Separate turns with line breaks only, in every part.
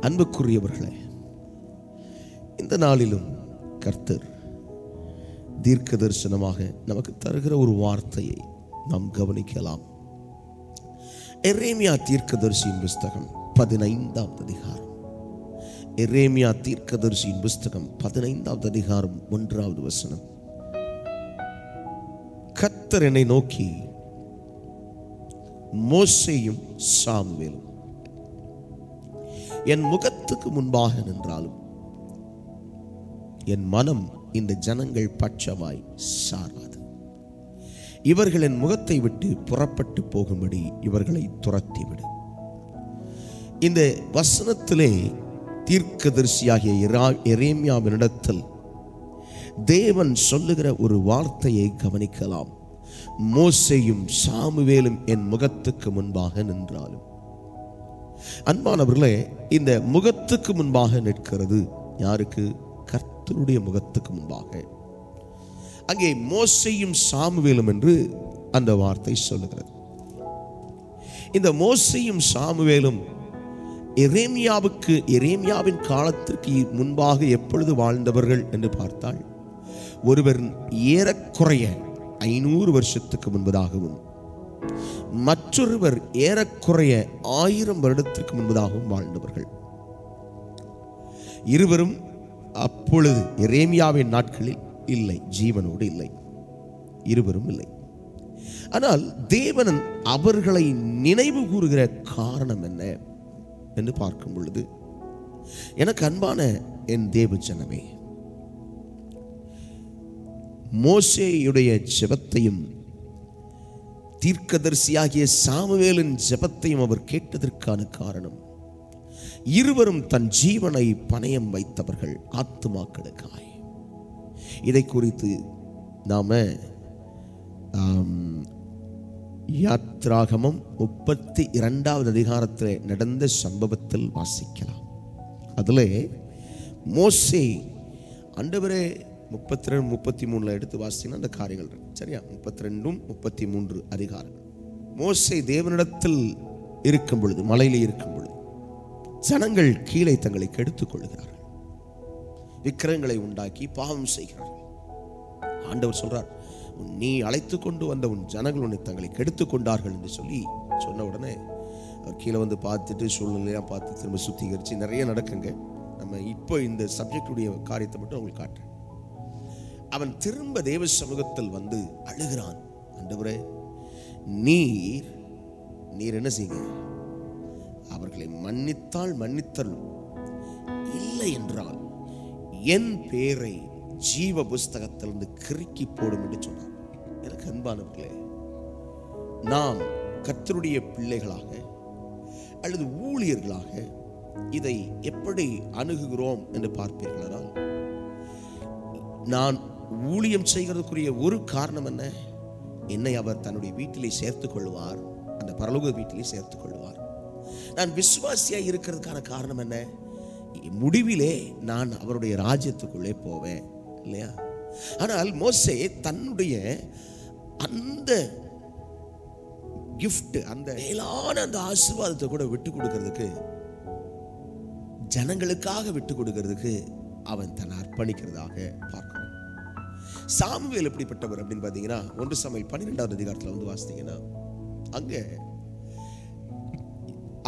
அன்புக்குரியவர்களே, இந்த நாளிலும் கர்த்தர் தீர்க்க தரிசனமாக நமக்கு தருகிற ஒரு வார்த்தையை நாம் கவனிக்கலாம். எரேமியா தீர்க்கதரிசியின் புஸ்தகம் 15வது அதிகாரம். எரேமியா தீர்க்கதரிசியின் புஸ்தகம் 15வது அதிகாரம் 1வது வசனம். கர்த்தர் என்னை நோக்கி, மோசேயும் சாமுவேலும் என் முகத்துக்கு முன்பாக நின்றாலும் என் மனம் இந்த ஜனங்கள் பட்சமாய் சாராது. இவர்கள் என் முகத்தை விட்டு புறப்பட்டு போகும்படி இவர்களை துரத்திவிடு. இந்த வசனத்திலே தீர்க்கதரிசியாகிய எரேமியாவினிடத்தில் தேவன் சொல்லுகிற ஒரு வார்த்தையை கவனிக்கலாம். மோசேயும் சாமுவேலும் என் முகத்துக்கு முன்பாக நின்றாலும். அன்பானவர்களே, இந்த முகத்துக்கு முன்பாக நிற்கிறது யாருக்கு? கர்த்தருடைய முகத்துக்கு முன்பாக. அங்கே மோசேயும் சாமுவேலும் என்று அந்த வார்த்தை சொல்லுகிறது. இந்த மோசேயும் சாமுவேலும் எரேமியாவின் காலத்திற்கு முன்பாக எப்பொழுது வாழ்ந்தவர்கள் என்று பார்த்தால், ஒருவர் ஏறக்குறைய 500 வருஷத்துக்கு முன்பதாகவும் மற்றொருவர் ஏறக்குறைய 1000 வருடத்திற்கு முன்பதாகவும் வாழ்ந்தவர்கள். இருவரும் அப்பொழுது எரேமியாவின் நாட்களில் இல்லை, ஜீவனோடு இல்லை. இருவரும் இல்லை. ஆனால் தேவன் அவர்களை நினைவு கூறுகிற காரணம் என்ன என்று பார்க்கும் பொழுது, எனக்கு அன்பான என் தேவ ஜனமே, மோசேயுடைய ஜெபத்தையும் தீர்க்கதரிசியாகிய சாமுவேலின் ஜெபத்தையும் அவர் கேட்டதற்கான காரணம், இருவரும் தன் ஜீவனை பணயம் வைத்தவர்கள் ஆத்துமாக்களுக்காய். இதை குறித்து நாம யாத்ராகமம் 32வது அதிகாரத்தில் நடந்த சம்பவத்தில் வாசிக்கலாம். அதில் மோசே, ஆண்டவரே 32 33 எடுத்து வாசிங்கன்னா அந்த காரியங்கள் இருக்கு, சரியா? 32 33 அதிகாரங்கள். மோசே தேவனிடத்தில் இருக்கும் பொழுது, மலையிலே இருக்கும் பொழுது, ஜனங்கள் கீழே தங்களை கெடுத்துக் கொள்கிறார்கள், விக்கிரகங்களை உண்டாக்கி பாவம் செய்கிறார்கள். ஆண்டவர் சொல்றார், நீ அழைத்து கொண்டு வந்த உன் ஜனங்கள் உன்னை தங்களை கெடுத்துக் கொண்டார்கள் என்று சொல்லி சொன்ன உடனே அவர் கீழே வந்து பார்த்துட்டு சூழ்நிலையாக பார்த்து திரும்ப சுத்திகரித்து நிறைய நடக்குங்க. நம்ம இப்போ இந்த சப்ஜெக்டுடைய காரியத்தை மட்டும் உங்களுக்கு காட்டுறேன். அவன் திரும்ப தேவ சமூகத்தில் வந்து அழுகிறான். ஆண்டவரே, நீர் என்ன செய்யுங்க, அவர்களை மன்னித்தால் மன்னித்தரும், இல்லை என்றால் என் பேரை ஜீவ புஸ்தகத்திலிருந்து கிறுக்கி போடும் என்று சொன்னார். எனக்கு அன்பானவர்களே, நாம் கர்த்தருடைய பிள்ளைகளாக அல்லது ஊழியர்களாக இதை எப்படி அணுகுகிறோம் என்று பார்ப்பீர்களானால், நான் ஊழியம் செய்கிறதுக்குரிய ஒரு காரணம் என்ன? என்னை அவர் தன்னுடைய வீட்டிலே சேர்த்துக் கொள்வார், அந்த பரலோக வீட்டிலே சேர்த்துக் கொள்வார். நான் விசுவாசியாய் இருக்கிறதுக்கான காரணம் என்ன? முடிவிலே நான் அவருடைய ராஜ்யத்துக்குள்ளே போவேன், இல்லையா? ஆனால் மோசே தன்னுடைய அந்த கிஃப்ட், அந்த மேலான அந்த ஆசீர்வாதத்தை கூட விட்டு கொடுக்கிறதுக்கு, ஜனங்களுக்காக விட்டு கொடுக்கிறதுக்கு அவன் தன்னை அர்ப்பணிக்கிறதாக பார்க்கிறோம். சாமுவேல் எப்படிப்பட்டவர் அப்படின்னு பார்த்தீங்கன்னா, 1 சாமுவேல் 12வது அதிகாரத்தில் வந்து வாசித்தீங்கன்னா, அங்க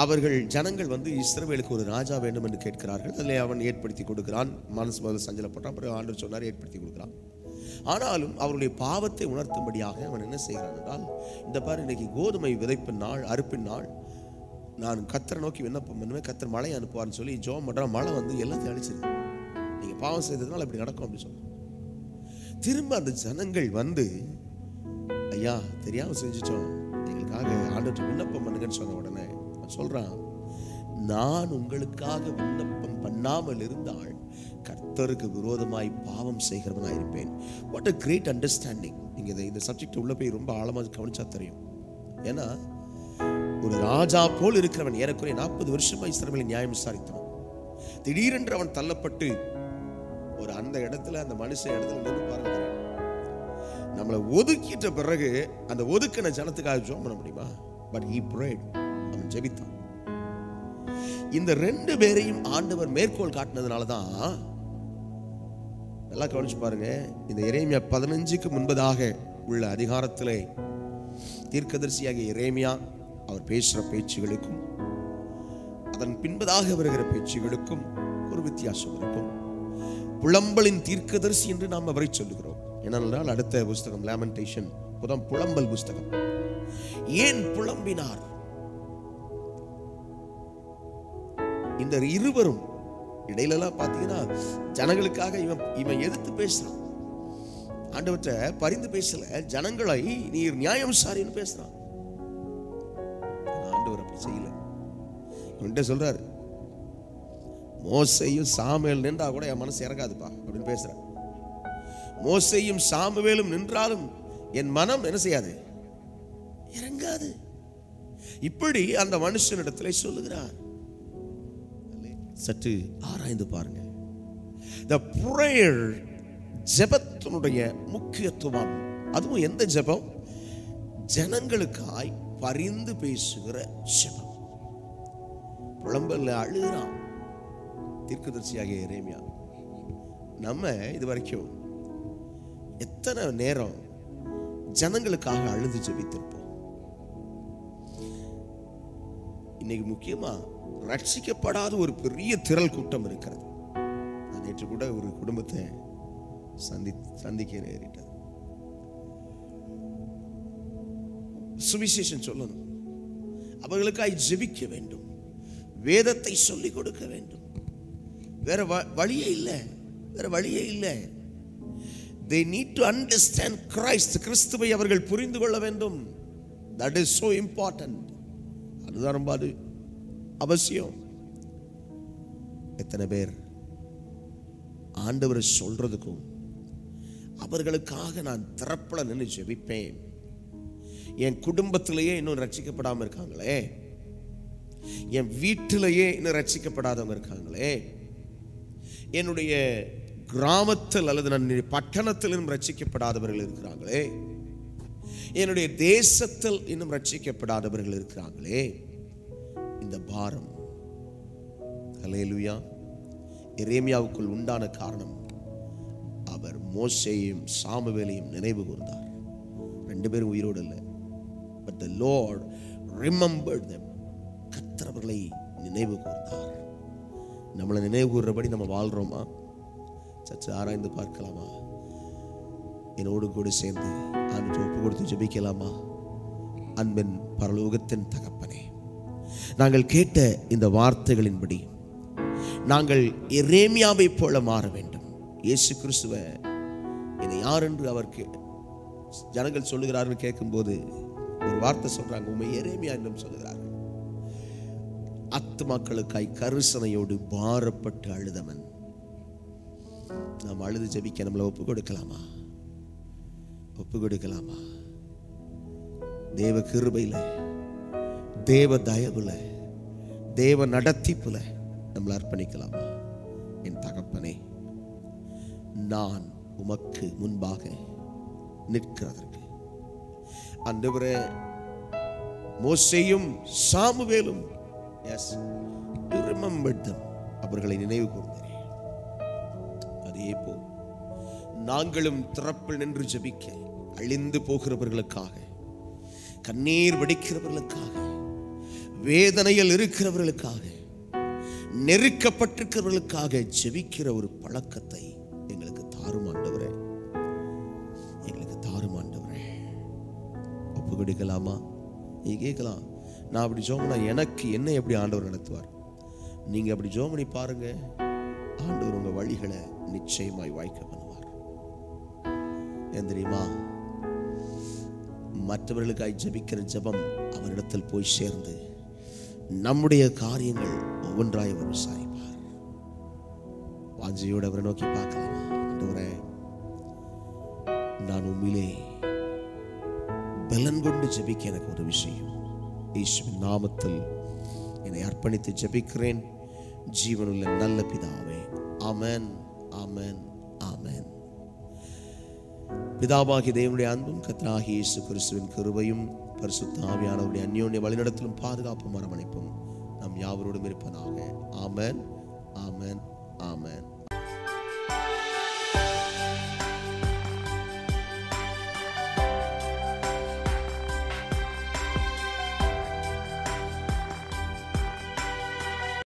அவர்கள் ஜனங்கள் வந்து இஸ்ரவேலுக்கு ஒரு ராஜா வேண்டும் என்று கேட்கிறார்கள். அதில் அவன் ஏற்படுத்தி கொடுக்கிறான். மனசு முதல் சஞ்சலப்பட்டான். அப்புறம் ஆண்டவர் சொன்னார், ஏற்படுத்தி கொடுக்கிறான். ஆனாலும் அவருடைய பாவத்தை உணர்த்தும்படியாக அவன் என்ன செய்கிறான் என்றால், இந்த பாரு, இன்னைக்கு கோதுமை விதைப்பின் நாள், அறுப்பின் நாள், நான் கர்த்தரை நோக்கி விண்ணப்பம் பண்ணுவேன், கர்த்தர் மழை அனுப்புவார்னு சொல்லி ஜெபம் பண்றான். மழை வந்து எல்லாத்தையும் அழிச்சிருக்கு. நீங்க பாவம் செய்ததுனால இப்படி நடக்கும் அப்படின்னு சொல்ல, திரும்ப அந்த ஜனங்கள் வந்து, ஐயா தெரியாம செஞ்சுட்டோம், எங்களுக்காக ஆண்டவர்கிட்ட விண்ணப்பம் பண்ணுங்கன்னு சொன்ன உடனே சொல்றான், நான் உங்களுக்காக விண்ணப்பம் பண்ணாமல் இருந்தால் கர்த்தருக்கு விரோதமாய் பாவம் செய்கிறவனாக இருப்பேன். What a great understanding. நீங்க இந்த சப்ஜெக்ட் உள்ள போய் ரொம்ப ஆழமாக கவனிச்சா தெரியும். ஏன்னா ஒரு ராஜா போல் இருக்கிறவன் ஏறக்குறைய 40 வருஷமா இஸ்ரவேலை நியாயம் விசாரித்தவன், திடீரென்று அவன் தள்ளப்பட்டு ஒரு அந்த இடத்துல, அந்த மனுஷன் இடத்துல நின்று பாருங்க, நம்மளை ஒதுக்கிட்ட பிறகு அந்த ஒதுக்கின ஜனத்துக்காக ஜெபம் பண்ண முடியுமா? But he prayed. அவன் ஜெபித்தான். இந்த 2 பேரையும் ஆண்டவர் மேற்கோள் காட்டினதுனால தான், நல்லா கவனிச்சு பாருங்க, இந்த எரேமியா 15க்கு முன்பதாக உள்ள அதிகாரத்திலே தீர்க்கதரிசியாகிய எரேமியா அவர் பேசுற பேச்சுகளுக்கும் அதன் பின்பதாக வருகிற பேச்சுகளுக்கும் ஒரு வித்தியாசம் இருக்கும். புலம்பலின் தீர்க்கதரிசி என்று நாம் அவரை சொல்லுகிறோம். ஏனென்றால் அடுத்த புஸ்தகம் லேமெண்டேஷன் புலம்பல் புஸ்தகம். ஏன் புலம்பினார்? இந்த இருவரும் இடையிலலாம் பார்த்தீங்கன்னா ஜனங்களுக்காக இவன் எதிர்த்து பேசுறான். ஆண்டவற்றை பரிந்து பேசல, ஜனங்களை நீர் நியாயம் சாரின்னு பேசுறான். ஆண்டவர் அப்படி செய்யல. இவன்கிட்ட சொல்றாரு, மோசேயும் சாமுவேல் நின்றா கூட என் மனசு இறங்காதுப்பா அப்படின்னு பேசுற. மோசேயும் சாமுவேலும் நின்றாலும் என் மனம் என்ன செய்யாது, இறங்காது. இப்படி அந்த மனுஷனிடத்தில் சொல்லுகிறார். சற்று ஆராய்ந்து பாருங்க. the prayer, ஜெபத்தினுடைய முக்கியத்துவம். அதுவும் எந்த ஜெபம்? ஜனங்களுக்காய் பரிந்து பேசுகிற ஜெபம். புலம்பல்ல அழுகிறான் தீர்க்கதரிசியாகிய எரேமியா. நம்ம இது வரைக்கும் எத்தனை நேரம் ஜனங்களுக்காக அழுது ஜெபித்திருப்போம்? இன்னைக்கு முக்கியமா ரட்சிக்கப்படாத ஒரு பெரிய திரள் கூட்டம் இருக்கிறது. நான் நேற்று கூட ஒரு குடும்பத்தை சந்திக்க நேரிட்டது. சுவிசேஷம் சொல்லணும், அவர்களுக்காய் ஜெபிக்க வேண்டும், வேதத்தை சொல்லிக் கொடுக்க வேண்டும். வேற வழியே இல்லை, வேற வழியே இல்லை. They need to understand Christ. கிறிஸ்துவை அவர்கள் புரிந்து கொள்ள வேண்டும். That is so important. அதுதான் ரொம்ப அவசியம். எத்தனை பேர் ஆண்டவரை சொல்றதுக்கும் அவர்களுக்காக நான் திறப்பல நின்று ஜெபிப்பேன். என் குடும்பத்திலேயே இன்னும் ரட்சிக்கப்படாம இருக்காங்களே, என் வீட்டிலேயே இன்னும் ரட்சிக்கப்படாதவங்க இருக்காங்களே, என்னுடைய கிராமத்தில் அல்லது நான் பட்டணத்திலும் ரட்சிக்கப்படாதவர்கள் இருக்கிறாங்களே, என்னுடைய தேசத்தில் இன்னும் ரட்சிக்கப்படாதவர்கள் இருக்கிறாங்களே, இந்த பாரம். ஹல்லேலூயா. எரேமியாவுக்குள் உண்டான காரணம், அவர் மோசேயையும் சாமுவேலையும் நினைவு கூர்ந்தார். 2 பேரும் உயிரோடு இல்லை. But the Lord remembered them. கர்த்தர் அவர்களை நினைவு கூர்ந்தார். நம்மளை நினைவு கூர்றபடி நம்ம வாழ்றோமா? சற்று ஆராய்ந்து பார்க்கலாமா? என்னோடு கூட சேர்ந்து ஆண்டவருக்கு ஒப்பு கொடுத்து ஜெபிக்கலாமா? அன்பின் பரலோகத்தின் தகப்பனே, நாங்கள் கேட்ட இந்த வார்த்தைகளின்படி நாங்கள் எரேமியாவை போல மாற வேண்டும். இயேசு கிறிஸ்துவ என்னை யார் என்று அவருக்கு ஜனங்கள் சொல்லுகிறார்கள் கேட்கும்போது ஒரு வார்த்தை சொல்றாங்க, உண்மை எரேமியா என்றும் சொல்லுகிறார்கள். ஆத்துமாக்களுக்காய் கரிசனையோடு பாரப்பட்டு அழுதவன். நாம் அழுது ஜெபிக்க நம்மளை ஒப்பு கொடுக்கலாமா? ஒப்பு கொடுக்கலாமா? தேவ கிருபையில, தேவ தயவுல, தேவ நடத்திப்புல நம்மளை அர்ப்பணிக்கலாமா? என் தகப்பனே, நான் உமக்கு முன்பாக நிற்கிறதற்கு ஆண்டவரே, மோசேயும் சாமுவேலும் you remembered them, அவர்களை நினைவு கூர்ந்தீரே. அதே போல் நாங்களும் திறப்பில் நின்று ஜெபிக்க, அழிந்து போகிறவர்களுக்காக, கண்ணீர் வடிக்கிறவர்களுக்காக, வேதனையில் இருக்கிறவர்களுக்காக, நெருக்கப்பட்டிருக்கிறவர்களுக்காக ஜெபிக்கிற ஒரு பழக்கத்தை எங்களுக்கு தாரும் ஆண்டவரே, எங்களுக்கு தாரும் ஆண்டவரே. ஒப்பு கொடுக்கலாமா? நீ கேட்கலாம், நான் அப்படி ஜோமனா எனக்கு என்ன எப்படி ஆண்டவர் நடத்துவார்? நீங்க அப்படி ஜோமனி பாருங்க, ஆண்டவர் உங்க வழிகளை நிச்சயமாய் வாய்க்க பண்ணுவார். ஏன் தெரியுமா? மற்றவர்களுக்காய் ஜெபிக்கிற ஜெபம் அவரிடத்தில் போய் சேர்ந்து நம்முடைய காரியங்கள் ஒவ்வொன்றாய் அவர் விசாரிப்பார். வாஞ்சையோடு அவரை நோக்கி பார்க்கலாமா? ஆண்டவரே, நான் உண்மையிலே பலன் கொண்டு ஜெபிக்க எனக்கு ஒரு விஷயம், இயேசுவின் நாமத்தில் என்னை அர்ப்பணித்து ஜெபிக்கிறேன், ஜீவனுள்ள நல்ல பிதாவே. ஆமென், ஆமென், ஆமென். பிதாவாகிய தேவனுடைய அன்பும் கர்த்தராகிய இயேசு கிறிஸ்துவின் கிருபையும் பரிசுத்த ஆவியானவருடைய அந்யோன்ய வழிநடத்தலும் பாதுகாப்பும் அரவணைப்பும் நம் யாவரோடும் இருப்பதாக. ஆமென், ஆமென், ஆமென்.